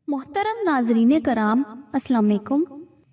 محترم ناظرین کرام، السلام علیکم۔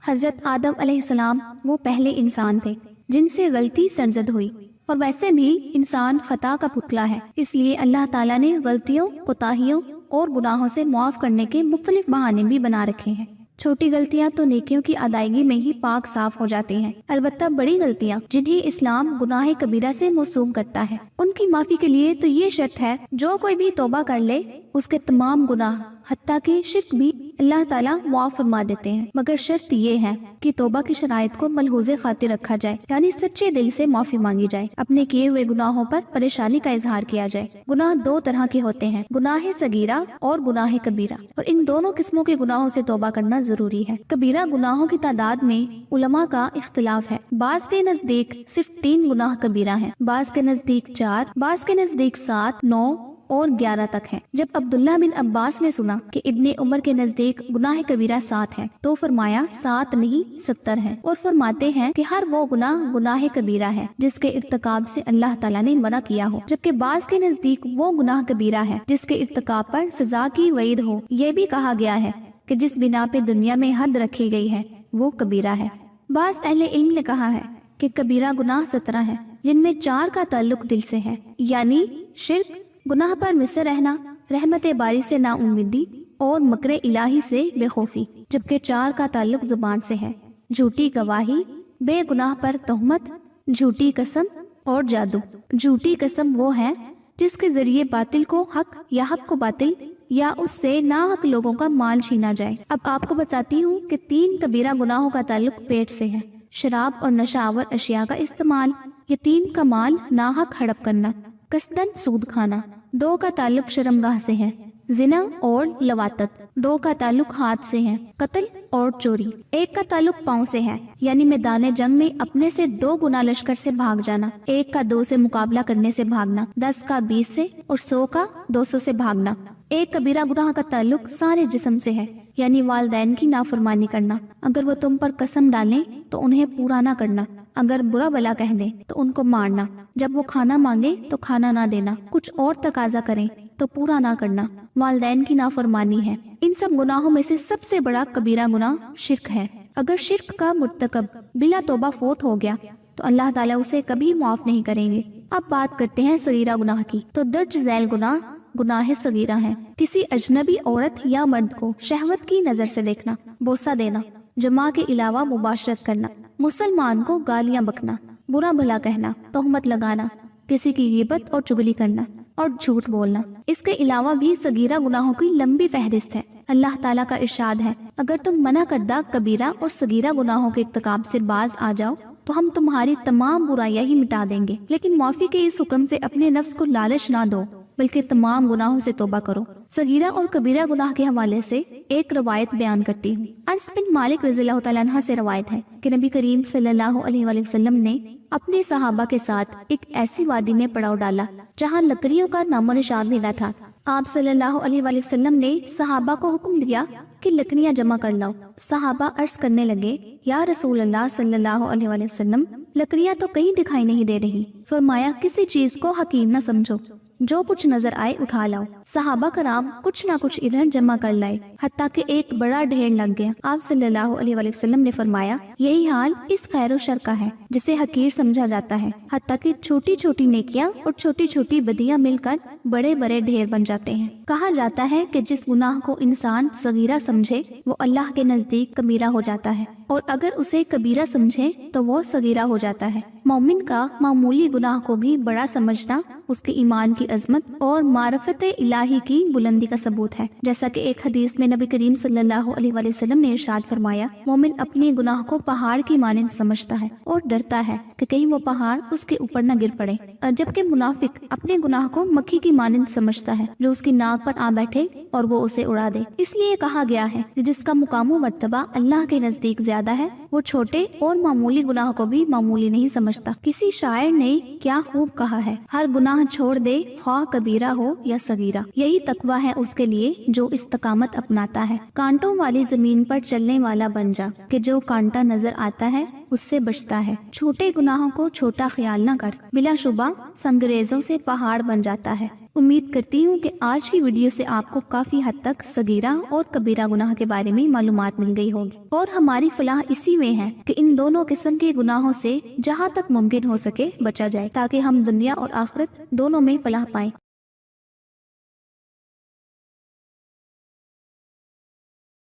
حضرت آدم علیہ السلام وہ پہلے انسان تھے جن سے غلطی سرزد ہوئی، اور ویسے بھی انسان خطا کا پتلا ہے، اس لیے اللہ تعالیٰ نے غلطیوں، کوتاہیوں اور گناہوں سے معاف کرنے کے مختلف بہانے بھی بنا رکھے ہیں۔ چھوٹی غلطیاں تو نیکیوں کی ادائیگی میں ہی پاک صاف ہو جاتی ہیں، البتہ بڑی غلطیاں جنہیں اسلام گناہ کبیرہ سے موسوم کرتا ہے، ان کی معافی کے لیے تو یہ شرط ہے جو کوئی بھی توبہ کر لے اس کے تمام گناہ حتیٰ کہ شرک بھی اللہ تعالیٰ معاف فرما دیتے ہیں، مگر شرط یہ ہے کہ توبہ کی شرائط کو ملحوظ خاطر رکھا جائے، یعنی سچے دل سے معافی مانگی جائے، اپنے کیے ہوئے گناہوں پر پریشانی کا اظہار کیا جائے۔ گناہ دو طرح کے ہوتے ہیں، گناہ صغیرہ اور گناہ کبیرہ، اور ان دونوں قسموں کے گناہوں سے توبہ کرنا ضروری ہے۔ کبیرہ گناہوں کی تعداد میں علماء کا اختلاف ہے، بعض کے نزدیک صرف 3 گناہ کبیرہ ہیں، بعض کے نزدیک 4، بعض کے نزدیک 7، 9 اور 11 تک ہیں۔ جب عبداللہ بن عباس نے سنا کہ ابن عمر کے نزدیک گناہ کبیرہ 7 ہیں تو فرمایا 7 نہیں 70 ہیں، اور فرماتے ہیں کہ ہر وہ گناہ کبیرہ ہے جس کے ارتکاب سے اللہ تعالیٰ نے منع کیا ہو، جبکہ بعض کے نزدیک وہ گناہ کبیرہ ہے جس کے ارتکاب پر سزا کی وعید ہو۔ یہ بھی کہا گیا ہے کہ جس بنا پہ دنیا میں حد رکھی گئی ہے وہ کبیرہ ہے۔ بعض اہل علم نے کہا ہے کہ کبیرہ گناہ 17 ہیں، جن میں 4 کا تعلق دل سے ہے، یعنی شرک، گناہ پر مصر رہنا، رحمت باری سے نا امیدی اور مکر الہی سے بے خوفی، جبکہ 4 کا تعلق زبان سے ہے، جھوٹی گواہی، بے گناہ پر تہمت، جھوٹی قسم اور جادو۔ جھوٹی قسم وہ ہے جس کے ذریعے باطل کو حق یا حق کو باطل یا اس سے ناحق لوگوں کا مال چھینا جائے۔ اب آپ کو بتاتی ہوں کہ 3 کبیرہ گناہوں کا تعلق پیٹ سے ہے، شراب اور نشہ آور اشیاء کا استعمال، یتیم کا مال ناحق ہڑپ کرنا، قصدن سود کھانا۔ 2 کا تعلق شرمگاہ سے ہے، زنا اور لواطت۔ 2 کا تعلق ہاتھ سے ہے، قتل اور چوری۔ 1 کا تعلق پاؤں سے ہے، یعنی میدان جنگ میں اپنے سے 2 گنا لشکر سے بھاگ جانا، 1 کا 2 سے مقابلہ کرنے سے بھاگنا، 10 کا 20 سے اور 100 کا 200 سے بھاگنا۔ 1 کبیرہ گناہ کا تعلق سارے جسم سے ہے، یعنی والدین کی نافرمانی کرنا، اگر وہ تم پر قسم ڈالیں تو انہیں پورا نہ کرنا، اگر برا بلا کہہ دیں تو ان کو مارنا، جب وہ کھانا مانگے تو کھانا نہ دینا، کچھ اور تقاضا کریں تو پورا نہ کرنا، والدین کی نافرمانی ہے۔ ان سب گناہوں میں سے سب سے بڑا کبیرہ گناہ شرک ہے۔ اگر شرک کا مرتکب بلا توبہ فوت ہو گیا تو اللہ تعالیٰ اسے کبھی معاف نہیں کریں گے۔ اب بات کرتے ہیں صغیرہ گناہ کی، تو درج ذیل گناہ صغیرہ ہیں۔ کسی اجنبی عورت یا مرد کو شہوت کی نظر سے دیکھنا، بوسہ دینا، جماع کے علاوہ مباشرت کرنا، مسلمان کو گالیاں بکنا، برا بھلا کہنا، تہمت لگانا، کسی کی غیبت اور چغلی کرنا اور جھوٹ بولنا۔ اس کے علاوہ بھی صغیرہ گناہوں کی لمبی فہرست ہے۔ اللہ تعالیٰ کا ارشاد ہے، اگر تم منع کردہ کبیرہ اور صغیرہ گناہوں کے ارتکاب سے باز آ جاؤ تو ہم تمہاری تمام برائیاں ہی مٹا دیں گے، لیکن معافی کے اس حکم سے اپنے نفس کو لالچ نہ دو بلکہ تمام گناہوں سے توبہ کرو۔ صغیرہ اور کبیرہ گناہ کے حوالے سے ایک روایت بیان کرتی ہوں۔ انس بن مالک رضی اللہ تعالیٰ عنہ سے روایت ہے کہ نبی کریم صلی اللہ علیہ وآلہ وسلم نے اپنے صحابہ کے ساتھ ایک ایسی وادی میں پڑاؤ ڈالا جہاں لکڑیوں کا نام و نشان بھی نہ تھا۔ آپ صلی اللہ علیہ وآلہ وسلم نے صحابہ کو حکم دیا کہ لکڑیاں جمع کر لاؤ۔ صحابہ عرض کرنے لگے، یا رسول اللہ صلی اللہ علیہ وآلہ وسلم، لکڑیاں تو کہیں دکھائی نہیں دے رہی۔ فرمایا، کسی چیز کو حقیر نہ سمجھو، جو کچھ نظر آئے اٹھا لاؤ۔ صحابہ کرام کچھ نہ کچھ ادھر جمع کر لائے، حتیٰ کہ ایک بڑا ڈھیر لگ گیا۔ آپ صلی اللہ علیہ وآلہ وسلم نے فرمایا، یہی حال اس خیر و شر کا ہے جسے حقیر سمجھا جاتا ہے، حتیٰ کہ چھوٹی چھوٹی نیکیاں اور چھوٹی چھوٹی بدیاں مل کر بڑے بڑے ڈھیر بن جاتے ہیں۔ کہا جاتا ہے کہ جس گناہ کو انسان صغیرہ سمجھے وہ اللہ کے نزدیک کبیرہ ہو جاتا ہے، اور اگر اسے کبیرہ سمجھے تو وہ صغیرہ ہو جاتا ہے۔ مومن کا معمولی گناہ کو بھی بڑا سمجھنا اس کے ایمان کی عظمت اور معرفت الہی کی بلندی کا ثبوت ہے، جیسا کہ ایک حدیث میں نبی کریم صلی اللہ علیہ وآلہ وسلم نے ارشاد فرمایا، مومن اپنے گناہ کو پہاڑ کی مانند سمجھتا ہے اور ڈرتا ہے کہ کہیں وہ پہاڑ اس کے اوپر نہ گر پڑے، جبکہ منافق اپنے گناہ کو مکھی کی مانند سمجھتا ہے جو اس کی ناک پر آ بیٹھے اور وہ اسے اڑا دے۔ اس لیے کہا گیا ہے کہ جس کا مقام و مرتبہ اللہ کے نزدیک زیادہ ہے وہ چھوٹے اور معمولی گناہ کو بھی معمولی نہیں سمجھتا۔ کسی شاعر نے کیا خوب کہا ہے، ہر گناہ چھوڑ دے خواہ کبیرہ ہو یا صغیرہ، یہی تقویٰ ہے اس کے لیے جو استقامت اپناتا ہے۔ کانٹوں والی زمین پر چلنے والا بن جا کہ جو کانٹا نظر آتا ہے اس سے بچتا ہے، چھوٹے گناہوں کو چھوٹا خیال نہ کر، بلا شبہ سنگریزوں سے پہاڑ بن جاتا ہے۔ امید کرتی ہوں کہ آج کی ویڈیو سے آپ کو کافی حد تک صغیرہ اور کبیرہ گناہ کے بارے میں معلومات مل گئی ہوگی، اور ہماری فلاح اسی میں ہے کہ ان دونوں قسم کے گناہوں سے جہاں تک ممکن ہو سکے بچا جائے، تاکہ ہم دنیا اور آخرت دونوں میں فلاح پائیں۔